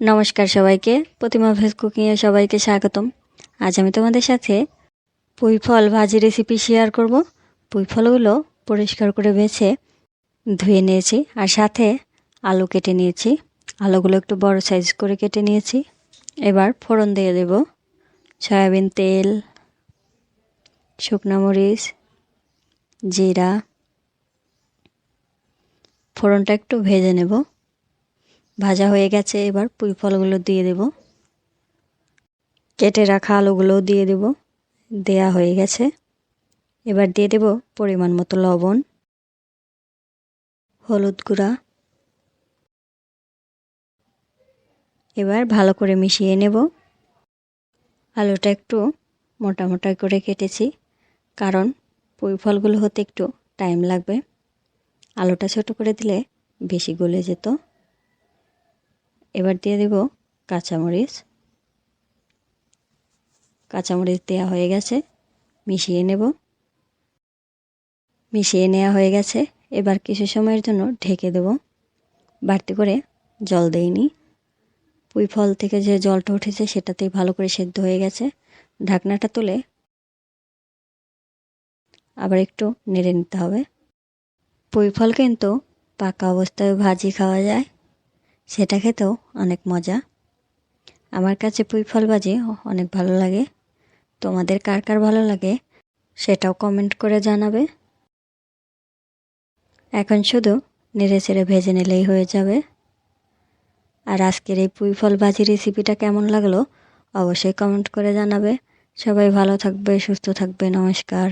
নমস্কার সবাইকে, প্রতিমা ভেজ কুকিংয়ে সবাইকে স্বাগতম। আজ আমি তোমাদের সাথে পুঁই ফল ভাজি রেসিপি শেয়ার করব। পুঁই ফলগুলো পরিষ্কার করে বেছে ধুয়ে নিয়েছি, আর সাথে আলু কেটে নিয়েছি। আলুগুলো একটু বড় সাইজ করে কেটে নিয়েছি। এবার ফোড়ন দিয়ে দেব সয়াবিন তেল, শুকনো মরিচ, জিরা। ফোড়নটা একটু ভেজে নেব। ভাজা হয়ে গেছে, এবার পুঁই ফলগুলো দিয়ে দেব। কেটে রাখা আলুগুলোও দিয়ে দেব। দেয়া হয়ে গেছে। এবার দিয়ে দেব পরিমাণ মতো লবণ, হলুদ গুঁড়া। এবার ভালো করে মিশিয়ে নেব। আলুটা একটু মোটা মোটা করে কেটেছি, কারণ পুঁই ফলগুলো হতে একটু টাইম লাগবে। আলুটা ছোট করে দিলে বেশি গলে যেত। এবার দিয়ে দেব কাঁচামরিচ। কাঁচামরিচ দেওয়া হয়ে গেছে, মিশিয়ে নেব। মিশিয়ে নেওয়া হয়ে গেছে। এবার কিছু সময়ের জন্য ঢেকে দেব। বাড়তি করে জল দেইনি। পুঁই ফল থেকে যে জলটা উঠেছে সেটাতেই ভালো করে সেদ্ধ হয়ে গেছে। ঢাকনাটা তুলে আবার একটু নেড়ে নিতে হবে। পুঁই ফল কিন্তু পাকা অবস্থায় ভাজি খাওয়া যায়, সেটা খেতেও অনেক মজা। আমার কাছে পুঁই ফল ভাজি অনেক ভালো লাগে। তোমাদের কার কার ভালো লাগে সেটাও কমেন্ট করে জানাবে। এখন শুধু নেড়ে চেড়ে ভেজে নিলেই হয়ে যাবে। আর আজকের এই পুঁই ফল ভাজি রেসিপিটা কেমন লাগলো অবশ্যই কমেন্ট করে জানাবে। সবাই ভালো থাকবে, সুস্থ থাকবে। নমস্কার।